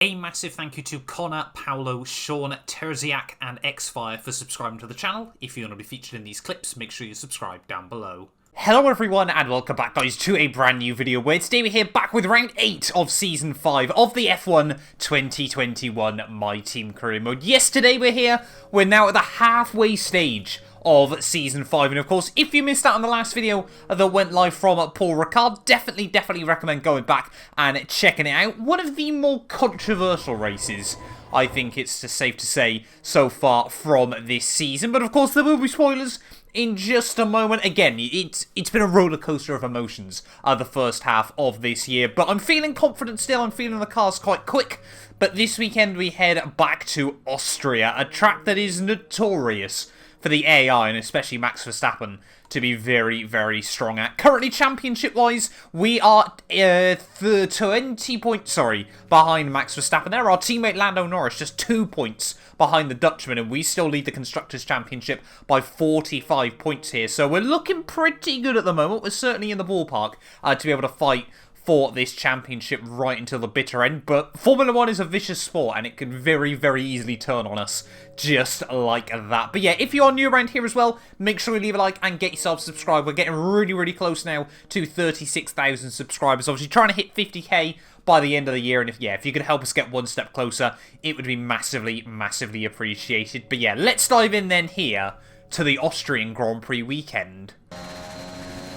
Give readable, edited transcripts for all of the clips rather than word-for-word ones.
A massive thank you to Connor, Paolo, Sean, Terziak, and Xfire for subscribing to the channel. If you want to be featured in these clips, make sure you subscribe down below. Hello everyone and welcome back guys to a brand new video where today we're here back with round 8 of season 5 of the F1 2021 My Team Career Mode. Yesterday we're now at the halfway stage of season 5, and of course if you missed out on the last video that went live from Paul Ricard, definitely recommend going back and checking it out. One of the more controversial races, I think it's safe to say, so far from this season, but of course there will be spoilers in just a moment. Again, it's been a roller coaster of emotions the first half of this year, but I'm feeling confident still. I'm feeling the car's quite quick. But this weekend we head back to Austria, a track that is notorious for the AI and especially Max Verstappen to be very strong at. Currently, championship-wise, we are 20 points, behind Max Verstappen there. Our teammate Lando Norris just 2 points behind the Dutchman, and we still lead the Constructors' Championship by 45 points here. So we're looking pretty good at the moment. We're certainly in the ballpark to be able to fight for this championship right until the bitter end, but Formula 1 is a vicious sport and it can very easily turn on us just like that. But yeah, if you are new around here as well, make sure you leave a like and get yourself subscribed. We're getting really close now to 36,000 subscribers, obviously trying to hit 50k by the end of the year, and if you could help us get one step closer, it would be massively appreciated. But yeah, let's dive in then here to the Austrian Grand Prix weekend.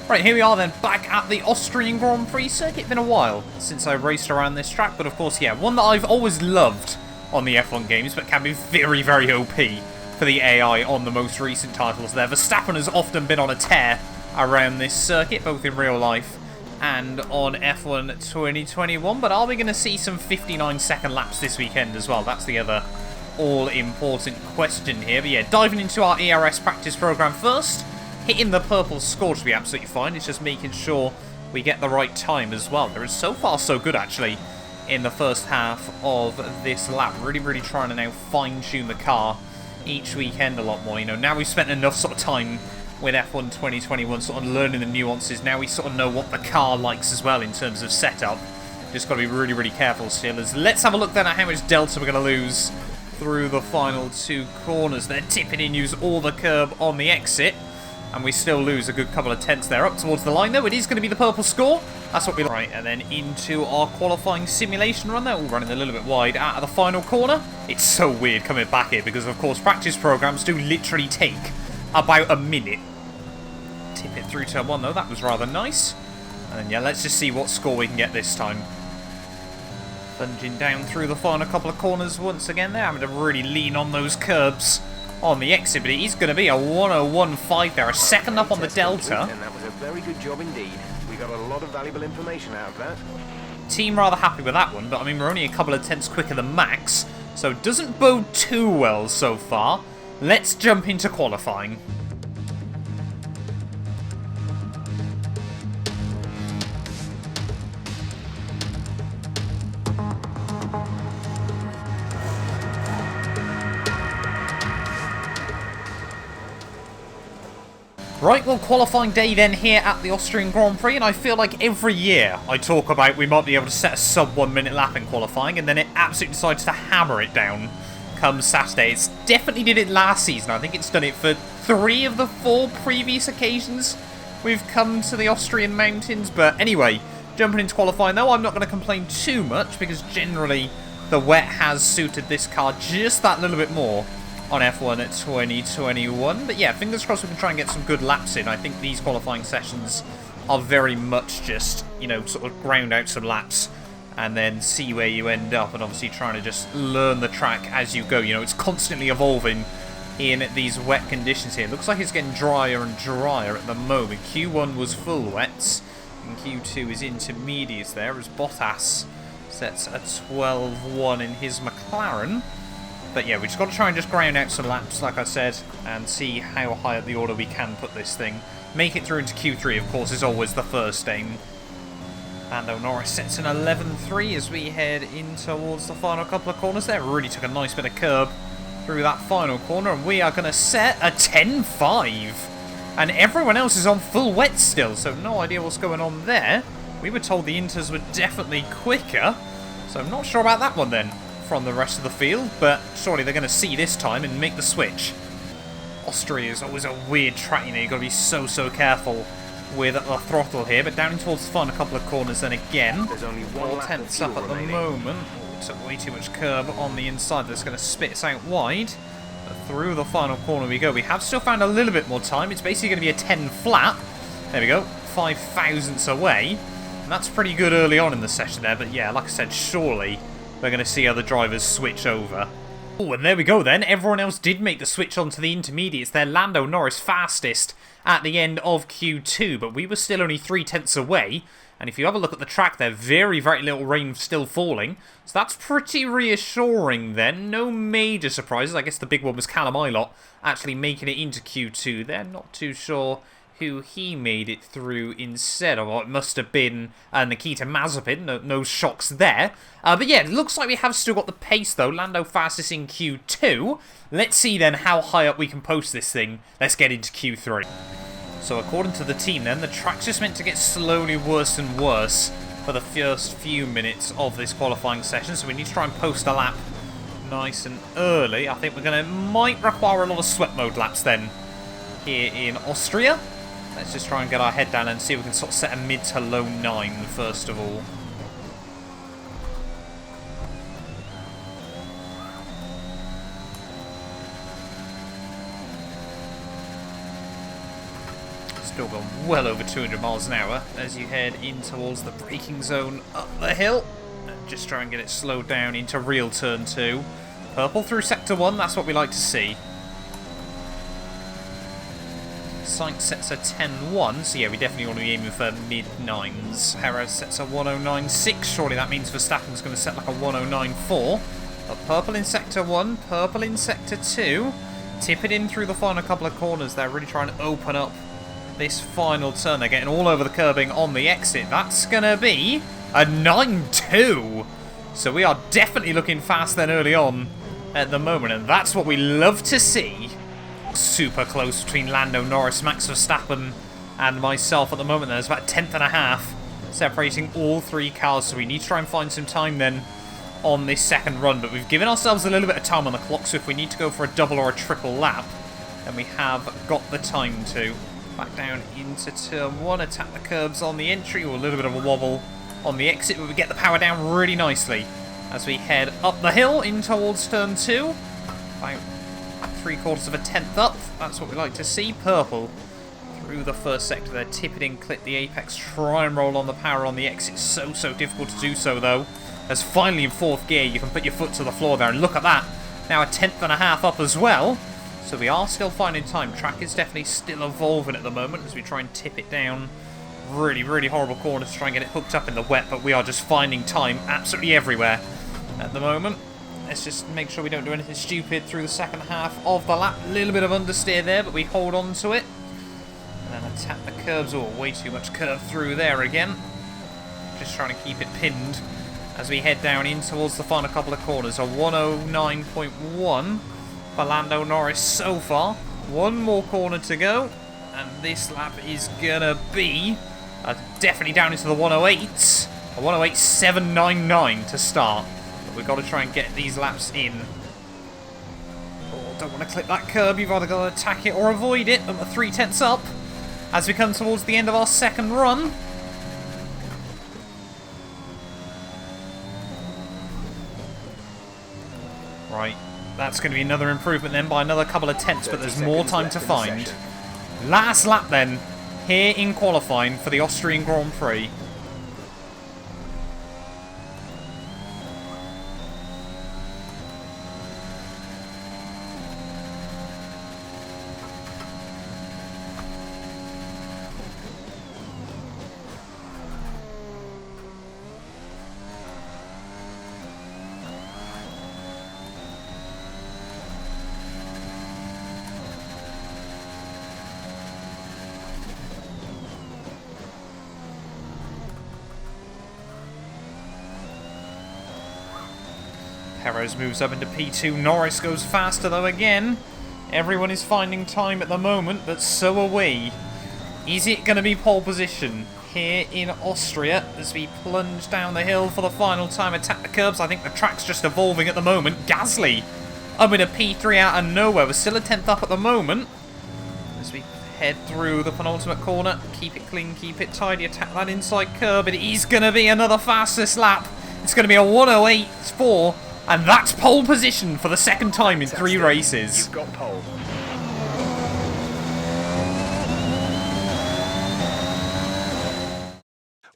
Right, here we are then, back at the Austrian Grand Prix circuit. Been a while since I raced around this track, but of course, yeah, one that I've always loved on the F1 games, but can be very OP for the AI on the most recent titles there. Verstappen has often been on a tear around this circuit, both in real life and on F1 2021, but are we going to see some 59-second laps this weekend as well? That's the other all-important question here. But yeah, diving into our ERS practice program first. Hitting the purple score should be absolutely fine. It's just making sure we get the right time as well. There is so far so good, actually, in the first half of this lap. Really trying to now fine-tune the car each weekend a lot more. You know, now we've spent enough sort of time with F1 2021 sort of learning the nuances. Now we sort of know what the car likes as well in terms of setup. Just got to be really careful still. Let's have a look then at how much delta we're going to lose through the final two corners. They're tipping in, use all the curb on the exit. And we still lose a good couple of tenths there. Up towards the line, though, it is going to be the purple score. That's what we like. Right, and then into our qualifying simulation run there. All running a little bit wide out of the final corner. It's so weird coming back here because, of course, practice programs do literally take about a minute. Tip it through turn 1, though. That was rather nice. And then, yeah, let's just see what score we can get this time. Plunging down through the final couple of corners once again there. Having to really lean on those curbs on the exit, but it is going to be a 1:01.5 there, a second up on the delta. And that was a very good job indeed. We got a lot of valuable information out of that. Team rather happy with that one, but I mean we're only a couple of tenths quicker than Max, so it doesn't bode too well so far. Let's jump into qualifying. Right, well, qualifying day then here at the Austrian Grand Prix, and I feel like every year I talk about we might be able to set a sub 1 minute lap in qualifying, and then it absolutely decides to hammer it down come Saturday. It's definitely did it last season. I think it's done it for 3 of the 4 previous occasions we've come to the Austrian mountains. But anyway, jumping into qualifying though, I'm not going to complain too much because generally the wet has suited this car just that little bit more on F1 at 2021. But yeah, fingers crossed we can try and get some good laps in. I think these qualifying sessions are very much just, you know, sort of ground out some laps and then see where you end up, and obviously trying to just learn the track as you go. You know, it's constantly evolving in these wet conditions here. It looks like it's getting drier and drier at the moment. Q1 was full wets and Q2 is intermediates there as Bottas sets a 12.1 in his McLaren. But yeah, we just got to try and just ground out some laps, like I said, and see how high up the order we can put this thing. Make it through into Q3, of course, is always the first aim. Lando Norris sets an 11.3 as we head in towards the final couple of corners there. Really took a nice bit of curb through that final corner, and we are going to set a 10.5. And everyone else is on full wet still, so no idea what's going on there. We were told the Inters were definitely quicker. So I'm not sure about that one then from the rest of the field, but surely they're going to see this time and make the switch. Austria is always a weird track, you know, you've got to be so careful with the throttle here, but down towards the final couple of corners then again. There's only 1 lap 4/10 up at the moment. Oh, took way too much curb on the inside. That's going to spit us out wide. But through the final corner we go. We have still found a little bit more time. It's basically going to be a 10 flat. There we go. 5 thousandths away. And that's pretty good early on in the session there. But yeah, like I said, surely we're going to see other drivers switch over. Oh, and there we go then. Everyone else did make the switch onto the intermediates. They're Lando Norris fastest at the end of Q2, but we were still only 3/10 away. And if you have a look at the track there, very little rain still falling. So that's pretty reassuring then. No major surprises. I guess the big one was Callum Ilott actually making it into Q2 there. Not too sure who he made it through instead of. It must have been Nikita Mazepin. No shocks there. But yeah, it looks like we have still got the pace though. Lando fastest in Q2. Let's see then how high up we can post this thing. Let's get into Q3. So according to the team then, the track's just meant to get slowly worse and worse for the first few minutes of this qualifying session. So we need to try and post a lap nice and early. I think might require a lot of sweat mode laps then here in Austria. Let's just try and get our head down and see if we can sort of set a mid to low 9 first of all. Still going well over 200 miles an hour as you head in towards the braking zone up the hill. Just try and get it slowed down into real turn 2. Purple through sector 1, that's what we like to see. Sight sets a 10.1, so yeah, we definitely want to be aiming for mid-9s. Perez sets a 109.6, surely that means Verstappen's going to set like a 109.4. But purple in sector 1, purple in sector 2. Tip it in through the final couple of corners. They're really trying to open up this final turn. They're getting all over the curbing on the exit. That's going to be a 9.2. So we are definitely looking fast then early on at the moment, and that's what we love to see. Super close between Lando Norris, Max Verstappen and myself at the moment. There's about a 10.5 separating all 3 cars, so we need to try and find some time then on this second run, but we've given ourselves a little bit of time on the clock, so if we need to go for a double or a triple lap, then we have got the time to. Back down into turn 1, attack the curbs on the entry, or a little bit of a wobble on the exit, but we get the power down really nicely as we head up the hill in towards turn 2. About 3/4 of a tenth up, that's what we like to see. Purple through the first sector there, tip it in, clip the apex, try and roll on the power on the exit. So difficult to do so though, as finally in 4th gear you can put your foot to the floor there, and look at that, now a 10.5 up as well. So we are still finding time. Track is definitely still evolving at the moment as we try and tip it down. Really horrible corners to try and get it hooked up in the wet, but we are just finding time absolutely everywhere at the moment. Let's just make sure we don't do anything stupid through the second half of the lap. A little bit of understeer there, but we hold on to it. And then attack the curbs. Oh, way too much curve through there again. Just trying to keep it pinned as we head down in towards the final couple of corners. A 109.1 for Lando Norris so far. One more corner to go. And this lap is going to be definitely down into the 108s. A 108.799 to start. We've got to try and get these laps in. Oh, don't want to clip that curb. You've either got to attack it or avoid it. And we're 3/10 up as we come towards the end of our second run. Right, that's going to be another improvement then by another couple of tenths, but there's more time to find. Last lap then, here in qualifying for the Austrian Grand Prix. Perez moves up into P2. Norris goes faster though again. Everyone is finding time at the moment, but so are we. Is it going to be pole position here in Austria as we plunge down the hill for the final time, attack the curbs. I think the track's just evolving at the moment. Gasly, I'm in a P3 out of nowhere. We're still a 10th up at the moment as we head through the penultimate corner. Keep it clean, keep it tidy, attack that inside curb. It is going to be another fastest lap. It's going to be a 1:08.4, and that's pole position for the second time in 3 races. You've got pole.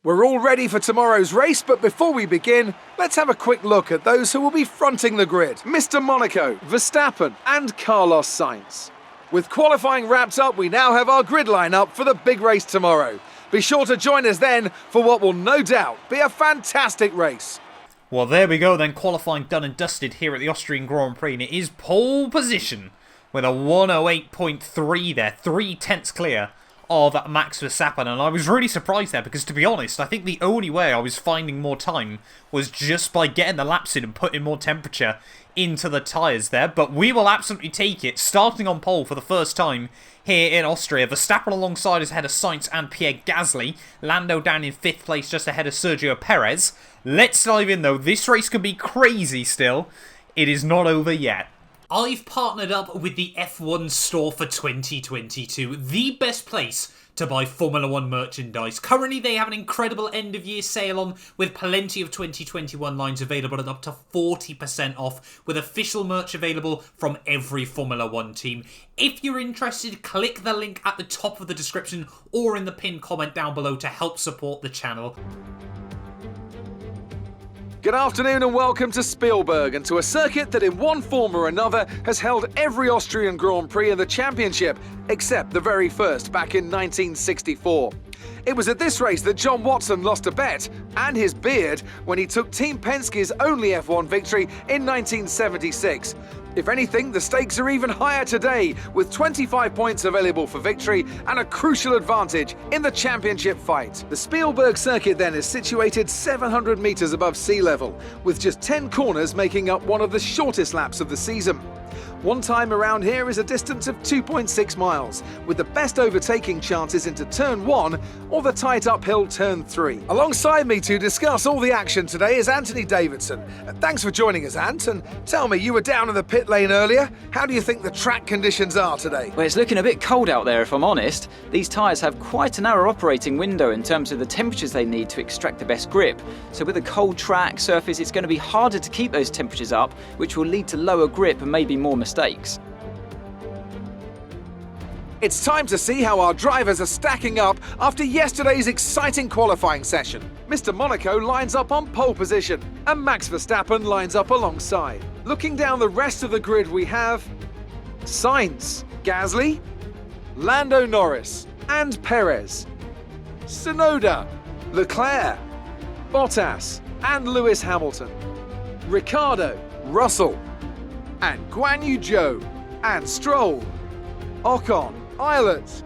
We're all ready for tomorrow's race, but before we begin, let's have a quick look at those who will be fronting the grid. Mr. Monaco, Verstappen and Carlos Sainz. With qualifying wrapped up, we now have our grid lineup for the big race tomorrow. Be sure to join us then for what will no doubt be a fantastic race. Well, there we go then, qualifying done and dusted here at the Austrian Grand Prix, and it is pole position with a 1:08.3 there, 3/10 clear of Max Verstappen, and I was really surprised there because, to be honest, I think the only way I was finding more time was just by getting the laps in and putting more temperature into the tyres there, but we will absolutely take it, starting on pole for the first time here in Austria. Verstappen alongside us ahead of Sainz and Pierre Gasly, Lando down in 5th place just ahead of Sergio Perez. Let's dive in though, this race can be crazy still, it is not over yet. I've partnered up with the F1 store for 2022, the best place to buy Formula 1 merchandise. Currently, they have an incredible end-of-year sale on with plenty of 2021 lines available at up to 40% off, with official merch available from every Formula 1 team. If you're interested, click the link at the top of the description or in the pinned comment down below to help support the channel. Good afternoon and welcome to Spielberg and to a circuit that in one form or another has held every Austrian Grand Prix in the championship, except the very first back in 1964. It was at this race that John Watson lost a bet and his beard when he took Team Penske's only F1 victory in 1976. If anything, the stakes are even higher today, with 25 points available for victory and a crucial advantage in the championship fight. The Spielberg circuit then is situated 700 metres above sea level, with just 10 corners making up one of the shortest laps of the season. One time around here is a distance of 2.6 miles, with the best overtaking chances into turn 1 or the tight uphill turn 3. Alongside me to discuss all the action today is Anthony Davidson. Thanks for joining us, Ant, and tell me, you were down in the pit lane earlier. How do you think the track conditions are today? Well, it's looking a bit cold out there, if I'm honest. These tyres have quite a narrow operating window in terms of the temperatures they need to extract the best grip. So with a cold track surface, it's going to be harder to keep those temperatures up, which will lead to lower grip and maybe more mistakes. It's time to see how our drivers are stacking up after yesterday's exciting qualifying session. Mr. Monaco lines up on pole position and Max Verstappen lines up alongside. Looking down the rest of the grid, we have Sainz, Gasly, Lando Norris and Perez, Tsunoda, Leclerc, Bottas and Lewis Hamilton, Ricciardo, Russell and Guan Yu Zhou and Stroll, Ocon, Eilert,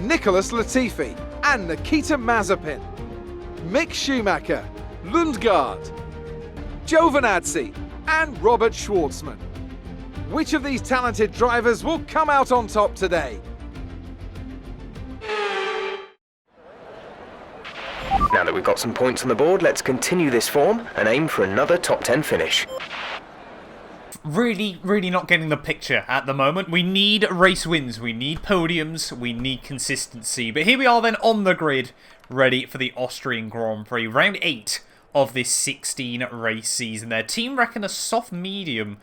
Nicholas Latifi and Nikita Mazepin, Mick Schumacher, Lundgaard, Giovinazzi and Robert Schwartzman. Which of these talented drivers will come out on top today? Now that we've got some points on the board, let's continue this form and aim for another top 10 finish. Really not getting the picture at the moment. We need race wins, we need podiums, we need consistency. But here we are then on the grid, ready for the Austrian Grand Prix. Round 8 of this 16 race season there. Team reckon a soft medium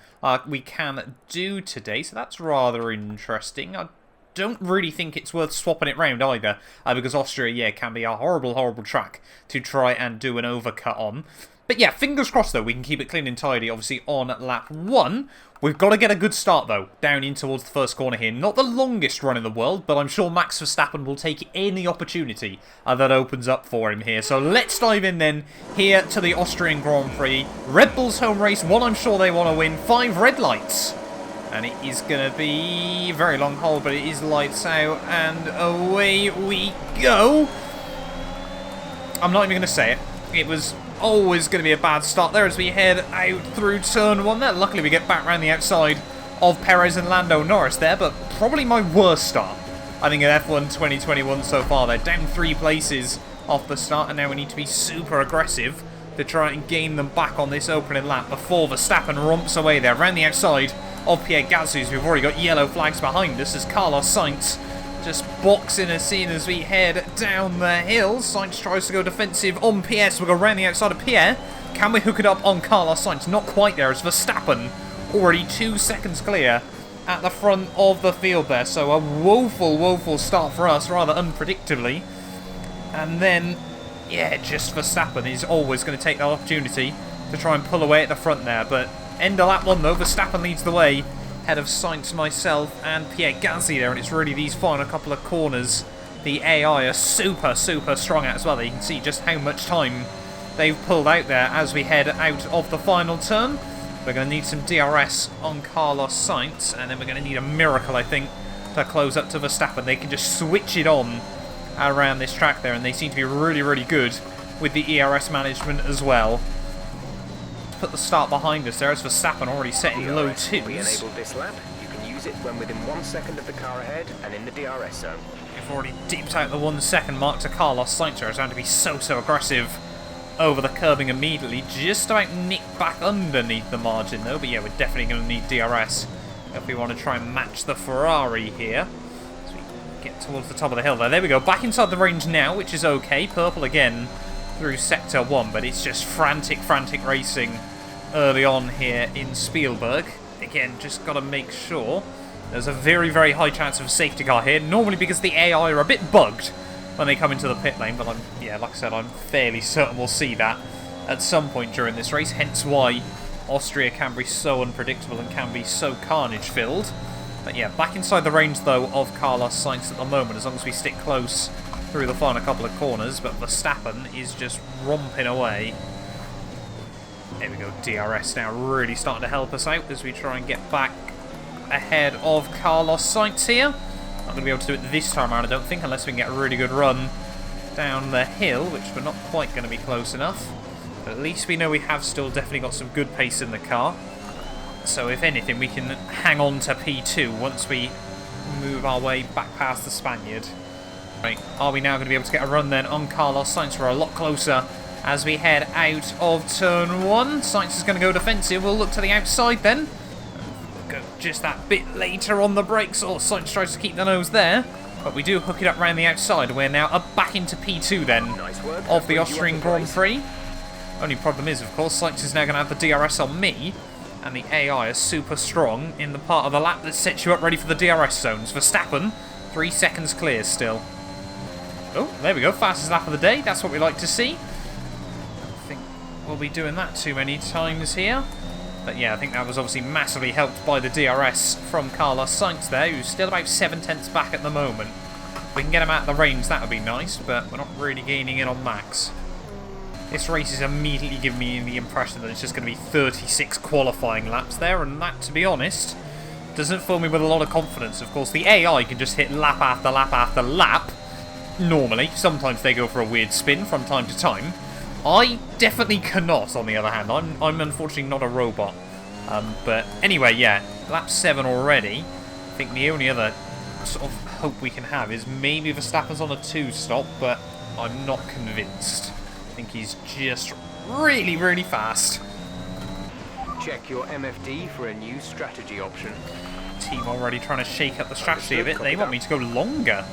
we can do today, so that's rather interesting. I don't really think it's worth swapping it round either, because Austria, yeah, can be a horrible track to try and do an overcut on. But yeah, fingers crossed though, we can keep it clean and tidy, obviously, on lap 1. We've got to get a good start though, down in towards the first corner here. Not the longest run in the world, but I'm sure Max Verstappen will take any opportunity that opens up for him here. So let's dive in then, here to the Austrian Grand Prix. Red Bull's home race, one I'm sure they want to win. 5 red lights. And it is going to be a very long hole, but it is lights out, and away we go. I'm not even going to say it. It was always going to be a bad start there as we head out through turn 1 there. Luckily we get back around the outside of Perez and Lando Norris there, but probably my worst start, I think, at F1 2021 so far. They're down 3 places off the start, and now we need to be super aggressive to try and gain them back on this opening lap before Verstappen romps away there around the outside of Pierre Gasly's. We've already got yellow flags behind us as Carlos Sainz just boxing us in as we head down the hill. Sainz tries to go defensive on Pierre, so we'll go around the outside of Pierre. Can we hook it up on Carlos Sainz? Not quite there, as Verstappen already 2 seconds clear at the front of the field there. So a woeful start for us, rather unpredictably. And then, yeah, just Verstappen is always going to take that opportunity to try and pull away at the front there. But end of lap 1 though, Verstappen leads the way, head of Sainz, myself and Pierre Gasly there. And it's really these final couple of corners the AI are super strong at as well. You can see just how much time they've pulled out there as we head out of the final turn. We're going to need some DRS on Carlos Sainz, and then we're going to need a miracle, I think, to close up to Verstappen. They can just switch it on around this track there, and they seem to be really good with the ERS management as well. Put the start behind us there as Verstappen already setting low 2s. We enabled this lap. You can use it when within 1 second of the car ahead and in the DRS zone. We've already dipped out the 1 second mark to Carlos Sainz. It's going to be so aggressive over the curbing immediately. Just about nick back underneath the margin though, but yeah, we're definitely going to need DRS if we want to try and match the Ferrari here. As we get towards the top of the hill there. There we go, back inside the range now, which is okay. Purple again through sector 1, but it's just frantic racing early on here in Spielberg. Again, just got to make sure. There's a very high chance of a safety car here, normally because the AI are a bit bugged when they come into the pit lane, but like I said, I'm fairly certain we'll see that at some point during this race, hence why Austria can be so unpredictable and can be so carnage-filled. But yeah, back inside the range, though, of Carlos Sainz at the moment, as long as we stick close through the final couple of corners, but Verstappen is just romping away. There we go, DRS now really starting to help us out as we try and get back ahead of Carlos Sainz here. Not going to be able to do it this time around, I don't think, unless we can get a really good run down the hill, which we're not quite going to be close enough. But at least we know we have still definitely got some good pace in the car. So if anything, we can hang on to P2 once we move our way back past the Spaniard. Right, are we now going to be able to get a run then on Carlos Sainz? We're a lot closer as we head out of turn 1. Sainz is going to go defensive. We'll look to the outside then. Go just that bit later on the brakes. Oh, Sainz tries to keep the nose there, but we do hook it up around the outside. We're now up back into P2 then of the Austrian Grand Prix. Only problem is, of course, Sainz is now going to have the DRS on me, and the AI is super strong in the part of the lap that sets you up ready for the DRS zones. Verstappen, 3 seconds clear still. Oh, there we go, fastest lap of the day. That's what we like to see. I don't think we'll be doing that too many times here. But yeah, I think that was obviously massively helped by the DRS from Carlos Sainz there, who's still about 7/10 back at the moment. If we can get him out of the range, that would be nice, but we're not really gaining in on Max. This race is immediately giving me the impression that it's just going to be 36 qualifying laps there, and that, to be honest, doesn't fill me with a lot of confidence. Of course, the AI can just hit lap after lap after lap, normally. Sometimes they go for a weird spin from time to time. I definitely cannot, on the other hand. I'm unfortunately not a robot. But anyway, yeah, lap 7 already. I think the only other sort of hope we can have is maybe Verstappen's on a 2-stop, but I'm not convinced. I think he's just really fast. Check your MFD for a new strategy option. Team already trying to shake up the strategy a bit. They want me to go longer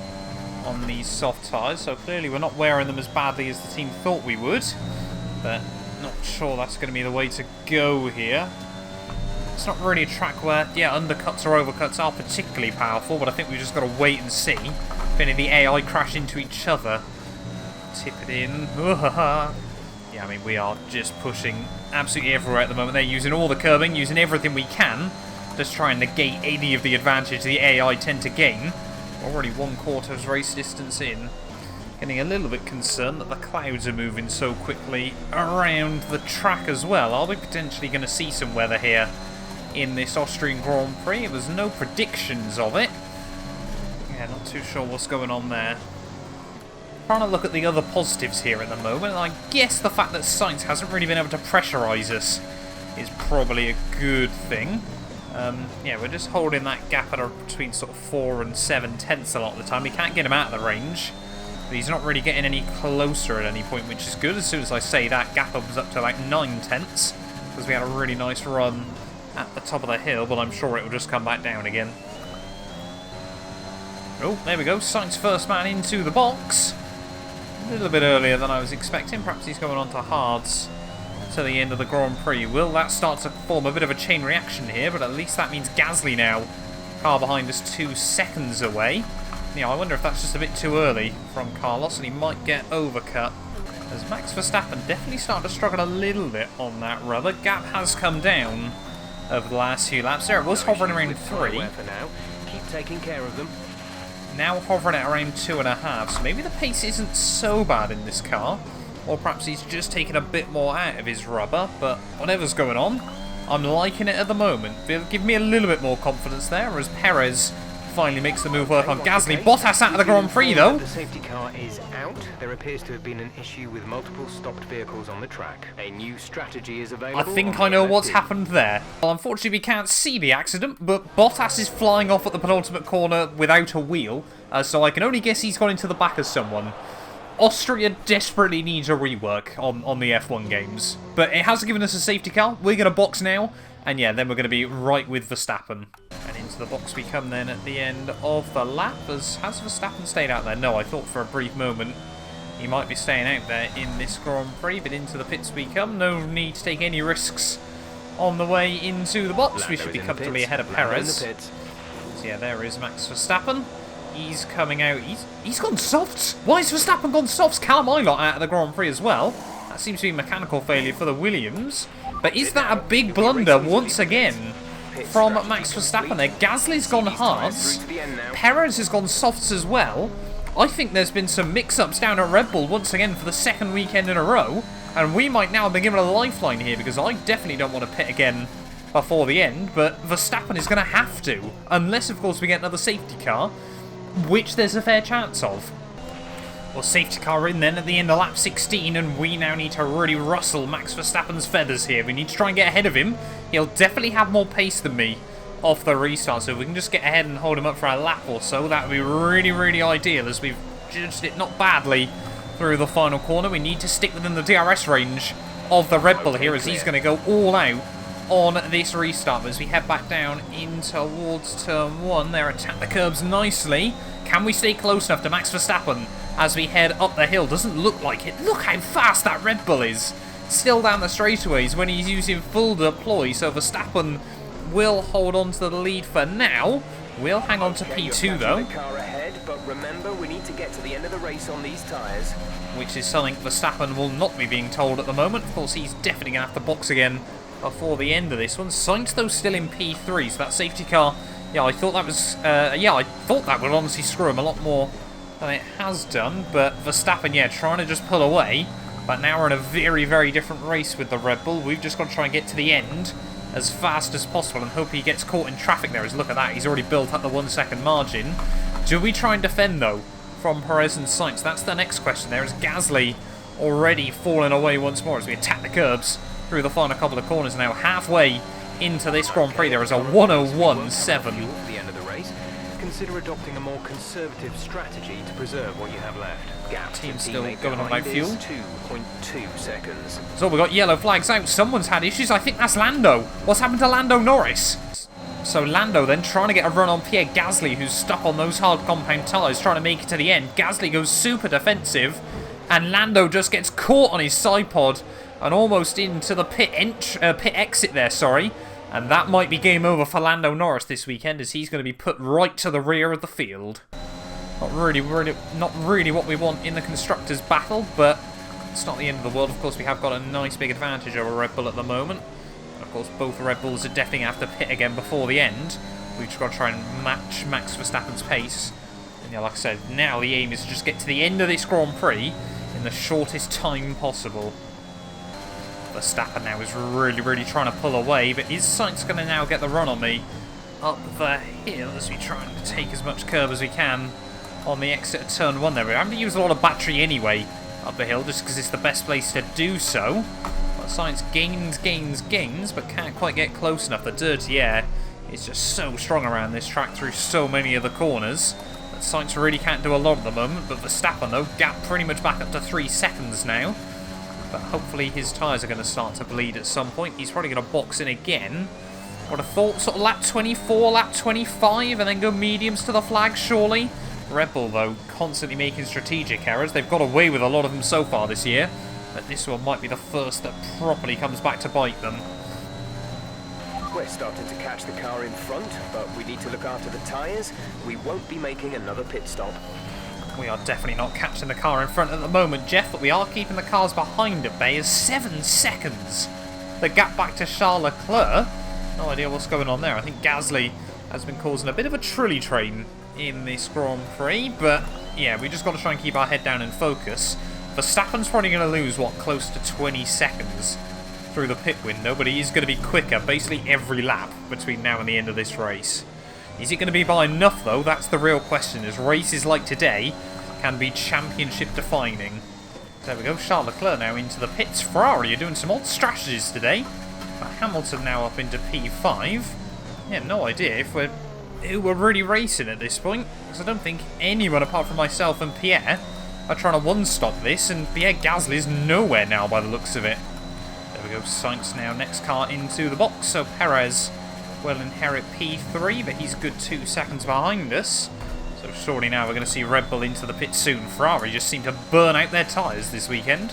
on these soft tyres, so clearly we're not wearing them as badly as the team thought we would, but not sure that's going to be the way to go here. It's not really a track where, yeah, undercuts or overcuts are particularly powerful, but I think we've just got to wait and see if any of the AI crash into each other. Tip it in. Yeah, I mean, we are just pushing absolutely everywhere at the moment. They're using all the curbing, using everything we can, just try and negate any of the advantage the AI tend to gain. Already 1/4 race distance in. Getting a little bit concerned that the clouds are moving so quickly around the track as well. Are we potentially going to see some weather here in this Austrian Grand Prix? It was no predictions of it. Yeah, not too sure what's going on there. Trying to look at the other positives here at the moment. I guess the fact that Sainz hasn't really been able to pressurise us is probably a good thing. Yeah, we're just holding that gap at between sort of 4 and 7/10 a lot of the time. We can't get him out of the range. But he's not really getting any closer at any point, which is good. As soon as I say that, gap opens up to like 9/10, because we had a really nice run at the top of the hill, but I'm sure it will just come back down again. Oh, there we go. Sainz first man into the box. A little bit earlier than I was expecting. Perhaps he's going on to hards to the end of the Grand Prix. Will that start to form a bit of a chain reaction here? But at least that means Gasly now, car behind us, 2 seconds away. Yeah, I wonder if that's just a bit too early from Carlos, and he might get overcut. As Max Verstappen definitely started to struggle a little bit on that rubber. Gap has come down over the last few laps. There it was, hovering around 3. Keep taking care of them. Now hovering at around 2.5, so maybe the pace isn't so bad in this car. Or perhaps he's just taking a bit more out of his rubber, but whatever's going on, I'm liking it at the moment. Give me a little bit more confidence there, as Perez finally makes the move work on Gasly. Bottas out of the Grand Prix though. The safety car is out. There appears to have been an issue with multiple stopped vehicles on the track. A new strategy is available. I think I know what's happened there. Well, unfortunately we can't see the accident, but Bottas is flying off at the penultimate corner without a wheel, so I can only guess he's gone into the back of someone. Austria desperately needs a rework on the F1 games, but it has given us a safety car. We're going to box now, and yeah, then we're going to be right with Verstappen. And into the box we come then at the end of the lap. Has Verstappen stayed out there? No, I thought for a brief moment he might be staying out there in this Grand Prix, but into the pits we come. No need to take any risks on the way into the box. We should be comfortably ahead of Perez. So yeah, there is Max Verstappen. He's coming out. He's gone softs. Why has Verstappen gone softs? Callum Ilott out of the Grand Prix as well. That seems to be mechanical failure for the Williams. But is that a big blunder once again from Max Verstappen there? Gasly's gone hards. Perez has gone softs as well. I think there's been some mix-ups down at Red Bull once again for the second weekend in a row. And we might now be given a lifeline here, because I definitely don't want to pit again before the end. But Verstappen is going to have to. Unless, of course, we get another safety car, which there's a fair chance of. Well, safety car in then at the end of lap 16, and we now need to really rustle Max Verstappen's feathers here. We need to try and get ahead of him. He'll definitely have more pace than me off the restart, so if we can just get ahead and hold him up for a lap or so, that would be really, really ideal, as we've judged it not badly through the final corner. We need to stick within the DRS range of the Red Bull here, as he's going to go all out on this restart. But as we head back down in towards turn 1, there, attack the curbs nicely. Can we stay close enough to Max Verstappen as we head up the hill? Doesn't look like it. Look how fast that Red Bull is. Still down the straightaways when he's using full deploy, so Verstappen will hold on to the lead for now. We'll hang on to P2 though. But remember, we need to get to the end of the race on these tyres. Which is something Verstappen will not be being told at the moment. Of course, he's definitely going to have to box again before the end of this one. Sainz though still in P3, so that safety car, yeah, I thought that was, I thought that would honestly screw him a lot more than it has done. But Verstappen, yeah, trying to just pull away. But now we're in a very, very different race with the Red Bull. We've just got to try and get to the end as fast as possible and hope he gets caught in traffic there. As look at that, he's already built up the 1 second margin. Do we try and defend though from Perez and Sainz? That's the next question. There is Gasly already falling away once more as we attack the curbs through the final couple of corners. Now halfway into this Grand Prix, there is a 101.7. At the end of the race, consider adopting a more conservative strategy to preserve what you have left. Gap team still going on about fuel. 2.2 seconds. So we've got yellow flags out. Someone's had issues. I think that's Lando. What's happened to Lando Norris? So Lando then trying to get a run on Pierre Gasly, who's stuck on those hard compound tyres, trying to make it to the end. Gasly goes super defensive, and Lando just gets caught on his side pod and almost into the pit exit there, sorry. And that might be game over for Lando Norris this weekend, as he's going to be put right to the rear of the field. Not really what we want in the Constructors' battle, but it's not the end of the world. Of course, we have got a nice big advantage over Red Bull at the moment. Of course, both Red Bulls are definitely going to have to pit again before the end. We've just got to try and match Max Verstappen's pace. And yeah, like I said, now the aim is to just get to the end of this Grand Prix in the shortest time possible. Verstappen now is really, really trying to pull away, but is Sainz going to now get the run on me up the hill as we try and take as much curb as we can on the exit of turn 1 there. We're having to use a lot of battery anyway up the hill, just because it's the best place to do so. But Sainz gains, but can't quite get close enough. The dirty air is just so strong around this track through so many of the corners. But Sainz really can't do a lot at the moment, but Verstappen, though, gap pretty much back up to 3 seconds now. But hopefully his tyres are going to start to bleed at some point. He's probably going to box in again. Would have thought sort of lap 24, lap 25, and then go mediums to the flag, surely. Red Bull, though, constantly making strategic errors. They've got away with a lot of them so far this year, but this one might be the first that properly comes back to bite them. We're starting to catch the car in front, but we need to look after the tyres. We won't be making another pit stop. We are definitely not catching the car in front at the moment, Jeff, but we are keeping the cars behind at bay as 7 seconds. The gap back to Charles Leclerc. No idea what's going on there. I think Gasly has been causing a bit of a trolley train in this Grand Prix, but yeah, we just got to try and keep our head down and focus. Verstappen's probably going to lose, what, close to 20 seconds through the pit window, but he is going to be quicker basically every lap between now and the end of this race. Is it going to be by enough, though? That's the real question, as races like today can be championship defining. There we go, Charles Leclerc now into the pits. Ferrari are doing some odd strategies today. But Hamilton now up into P5. Yeah, no idea if we're really racing at this point, because I don't think anyone apart from myself and Pierre are trying to one-stop this, and Pierre Gasly's nowhere now by the looks of it. There we go, Sainz now, next car into the box, so Perez will inherit P3, but he's good 2 seconds behind us. So surely now we're going to see Red Bull into the pit soon. Ferrari just seem to burn out their tyres this weekend.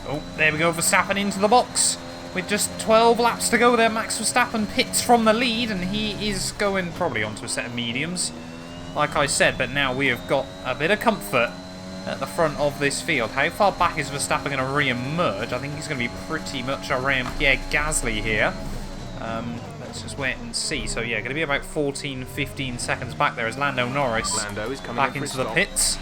Oh, there we go, Verstappen into the box. With just 12 laps to go there, Max Verstappen pits from the lead, and he is going probably onto a set of mediums, like I said, but now we have got a bit of comfort at the front of this field. How far back is Verstappen going to re-emerge? I think he's going to be pretty much around Pierre Gasly here. Let's just wait and see. So yeah, going to be about 14, 15 seconds back there as Lando Norris Lando is coming back into the pits.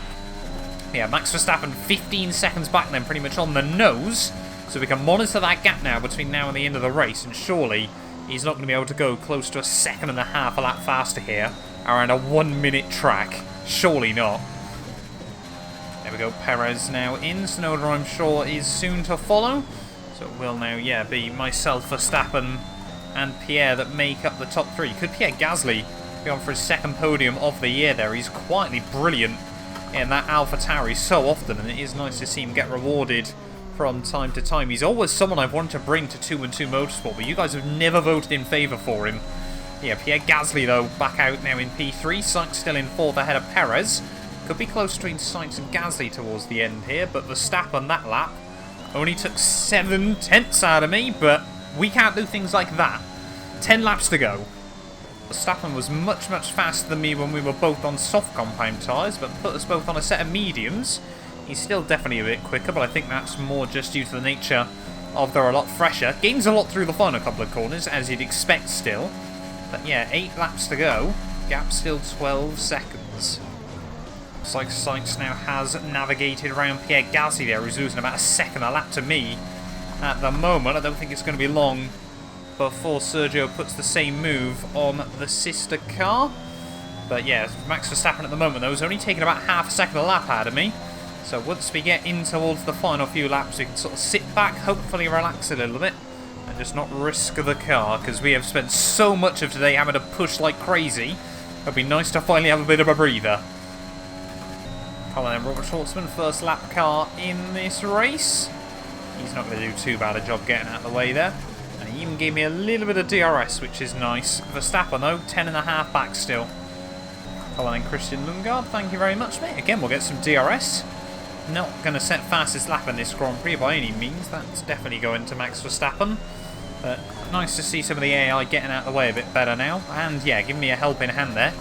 Yeah, Max Verstappen 15 seconds back then, pretty much on the nose. So we can monitor that gap now between now and the end of the race, and surely he's not going to be able to go close to a 1.5 seconds a lap faster here around a 1 minute track. Surely not. There we go, Perez now in. Snowden, I'm sure, is soon to follow. So it will now, yeah, be myself, Verstappen, and Pierre that make up the top three. Could Pierre Gasly be on for his second podium of the year there? He's quietly brilliant in that AlphaTauri so often, and it is nice to see him get rewarded from time to time. He's always someone I've wanted to bring to 2-2 Motorsport, but you guys have never voted in favour for him. Yeah, Pierre Gasly, though, back out now in P3. Sainz still in fourth ahead of Perez. Could be close between Sainz and Gasly towards the end here, but Verstappen that lap only took 7/10 out of me, but we can't do things like that. 10 laps to go. Verstappen was much, much faster than me when we were both on soft compound tyres, but put us both on a set of mediums. He's still definitely a bit quicker, but I think that's more just due to the nature of they're a lot fresher. Gains a lot through the final couple of corners, as you'd expect still. But yeah, 8 laps to go. Gap still 12 seconds. Looks like Sainz now has navigated around Pierre Gasly there, who's losing about 1 second a lap to me at the moment. I don't think it's going to be long before Sergio puts the same move on the sister car. But yeah, Max Verstappen at the moment, though, is only taking about 0.5 second a lap out of me. So once we get in towards the final few laps, we can sort of sit back, hopefully relax a little bit, and just not risk the car, because we have spent so much of today having to push like crazy. It'd be nice to finally have a bit of a breather. Come on then, Robert Schwartzman, first lap car in this race. He's not going to do too bad a job getting out of the way there. And he even gave me a little bit of DRS, which is nice. Verstappen, though, 10.5 back still. Come on then, Christian Lundgaard, thank you very much, mate. Again, we'll get some DRS. Not going to set fastest lap in this Grand Prix by any means. That's definitely going to Max Verstappen. But nice to see some of the AI getting out of the way a bit better now. And yeah, giving me a helping hand there.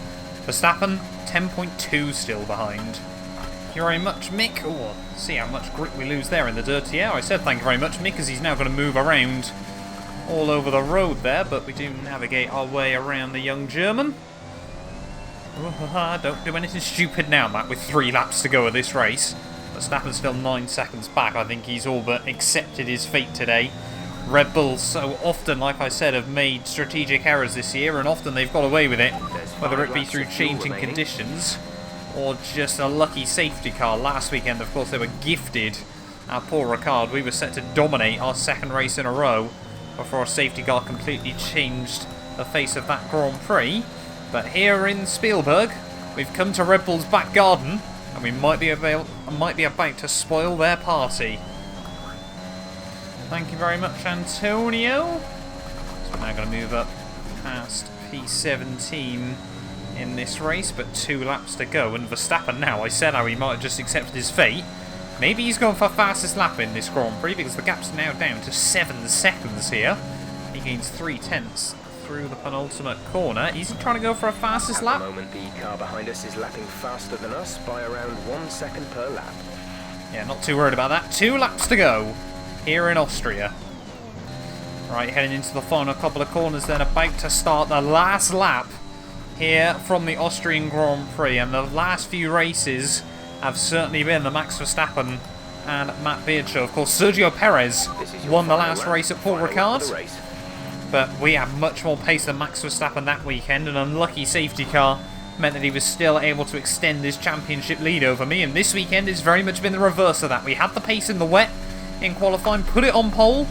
Verstappen, 10.2 still behind. Thank you very much, Mick. Oh, see how much grip we lose there in the dirty air. I said thank you very much, Mick, because he's now going to move around all over the road there. But we do navigate our way around the young German. Don't do anything stupid now, Matt, with 3 laps to go of this race. Verstappen's still 9 seconds back. I think he's all but accepted his fate today. Red Bull so often, like I said, have made strategic errors this year, and often they've got away with it, whether it be through changing conditions or just a lucky safety car. Last weekend, of course, they were gifted our Paul Ricard. We were set to dominate our second race in a row before a safety car completely changed the face of that Grand Prix. But here in Spielberg, We've come to Red Bull's back garden, and we might be about to spoil their party. Thank you very much, Antonio. So we're now going to move up past P17 in this race, but 2 laps to go. And Verstappen now, I said how he might have just accepted his fate. Maybe he's going for fastest lap in this Grand Prix, because the gap's now down to 7 seconds here. He gains 3/10 through the penultimate corner. Is he trying to go for a fastest lap? At the moment, the car behind us is lapping faster than us by around 1 second per lap. Yeah, not too worried about that. 2 laps to go here in Austria. Right, heading into the final couple of corners then, about to start the last lap here from the Austrian Grand Prix. And the last few races have certainly been the Max Verstappen and Matt Beardshaw. Of course, Sergio Perez won the last race at Paul Ricard. But we have much more pace than Max Verstappen that weekend. An unlucky safety car meant that he was still able to extend his championship lead over me. And this weekend has very much been the reverse of that. We had the pace in the wet in qualifying, put it on pole.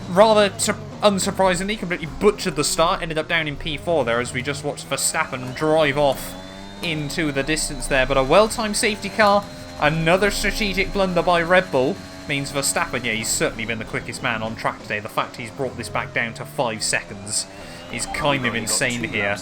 Rather unsurprisingly, completely butchered the start. Ended up down in P4 there as we just watched Verstappen drive off into the distance there. But a well-timed safety car, another strategic blunder by Red Bull, means Verstappen, yeah, he's certainly been the quickest man on track today. The fact he's brought this back down to 5 seconds is kind of insane here.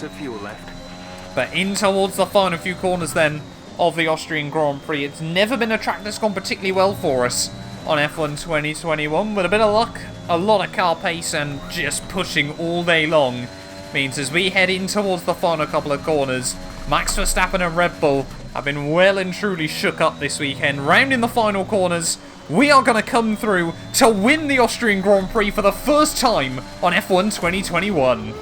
But in towards the final few corners then of the Austrian Grand Prix. It's never been a track that's gone particularly well for us on F1 2021. With a bit of luck, a lot of car pace, and just pushing all day long means as we head in towards the final couple of corners, Max Verstappen and Red Bull have been well and truly shook up this weekend. Rounding the final corners, we are going to come through to win the Austrian Grand Prix for the first time on F1 2021.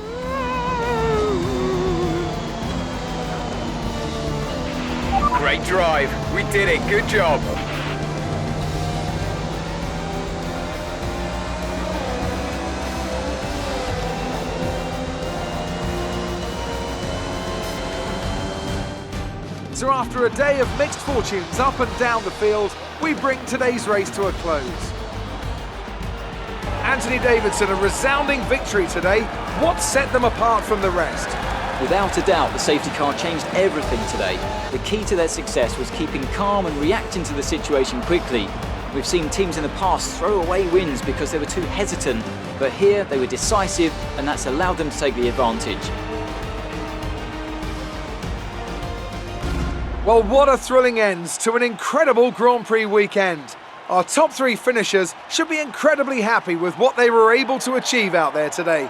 Great drive. We did it. Good job. So after a day of mixed fortunes up and down the field, we bring today's race to a close. Anthony Davidson, a resounding victory today. What set them apart from the rest? Without a doubt, the safety car changed everything today. The key to their success was keeping calm and reacting to the situation quickly. We've seen teams in the past throw away wins because they were too hesitant, but here they were decisive, and that's allowed them to take the advantage. Well, what a thrilling end to an incredible Grand Prix weekend. Our top 3 finishers should be incredibly happy with what they were able to achieve out there today.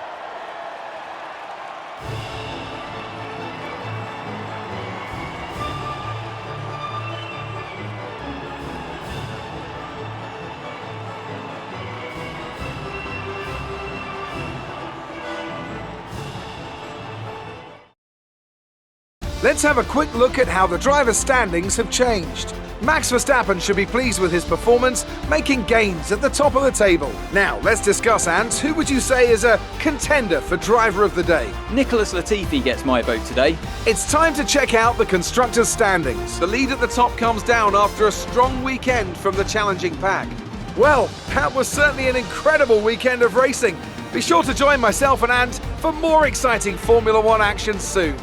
Let's have a quick look at how the driver standings have changed. Max Verstappen should be pleased with his performance, making gains at the top of the table. Now, let's discuss, Ant, who would you say is a contender for driver of the day? Nicholas Latifi gets my vote today. It's time to check out the constructors' standings. The lead at the top comes down after a strong weekend from the challenging pack. Well, that was certainly an incredible weekend of racing. Be sure to join myself and Ant for more exciting Formula One action soon.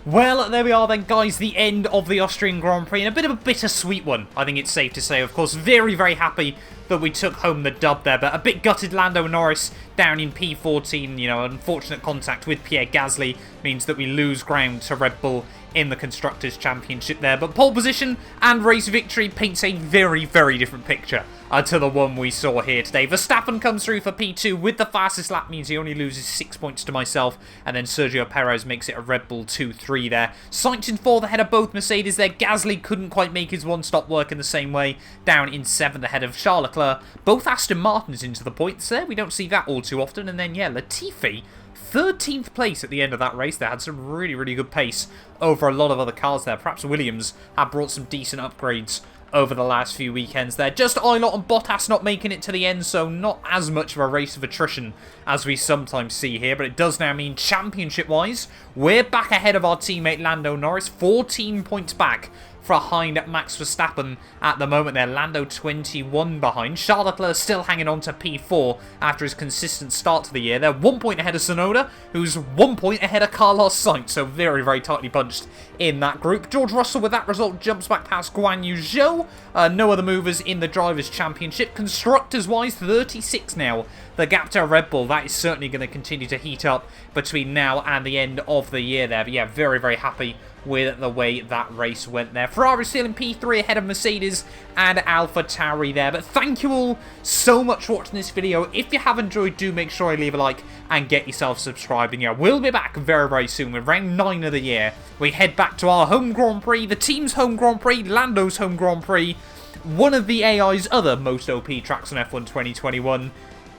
Well, there we are then, guys, the end of the Austrian Grand Prix, and a bit of a bittersweet one, I think it's safe to say. Of course, very, very happy that we took home the dub there, but a bit gutted Lando Norris down in P14. You know, unfortunate contact with Pierre Gasly means that we lose ground to Red Bull in the Constructors' Championship there. But pole position and race victory paints a very, very different picture to the one we saw here today. Verstappen comes through for P2 with the fastest lap, means he only loses 6 points to myself, and then Sergio Perez makes it a Red Bull 2-3 there. Sainz in 4th ahead of both Mercedes there. Gasly couldn't quite make his one-stop work in the same way, down in 7th ahead of Charles Leclerc. Both Aston Martins into the points there. We don't see that all too often. And then, yeah, Latifi, 13th place at the end of that race there. Had some really, really good pace over a lot of other cars there. Perhaps Williams have brought some decent upgrades over the last few weekends there. Just Eilert and Bottas not making it to the end, so not as much of a race of attrition as we sometimes see here, but it does now mean championship-wise, we're back ahead of our teammate Lando Norris, 14 points back behind Max Verstappen at the moment there. Lando 21 behind. Charles Leclerc still hanging on to P4 after his consistent start to the year. They're 1 point ahead of Tsunoda, who's 1 point ahead of Carlos Sainz, so very, very tightly bunched in that group. George Russell, with that result, jumps back past Guan Yu Zhou. No other movers in the Drivers' Championship. Constructors-wise, 36 now. The gap to Red Bull, that is certainly going to continue to heat up between now and the end of the year there. But yeah, very, very happy with the way that race went there. Ferrari still in P3 ahead of Mercedes and AlphaTauri there. But thank you all so much for watching this video. If you have enjoyed, do make sure you leave a like and get yourself subscribed. And yeah, we'll be back very, very soon with round 9 of the year. We head back to our home Grand Prix, the team's home Grand Prix, Lando's home Grand Prix, one of the AI's other most OP tracks on F1 2021.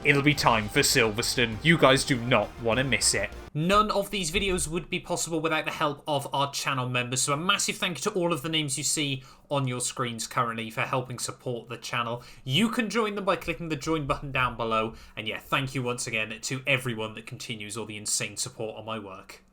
It'll be time for Silverstone. You guys do not want to miss it. None of these videos would be possible without the help of our channel members, so a massive thank you to all of the names you see on your screens currently for helping support the channel. You can join them by clicking the join button down below, and yeah, thank you once again to everyone that continues all the insane support on my work.